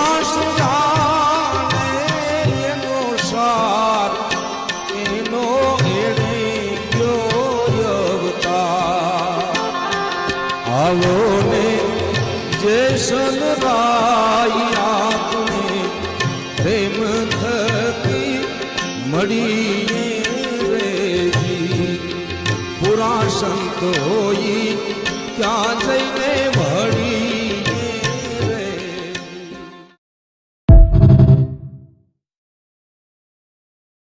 માસ જાણે એનો સાર એનો એણે ગયો અવતાર આવો ને જેસન રાય આપને પ્રેમ થકી મળીએ રેજી પૂરા સંતો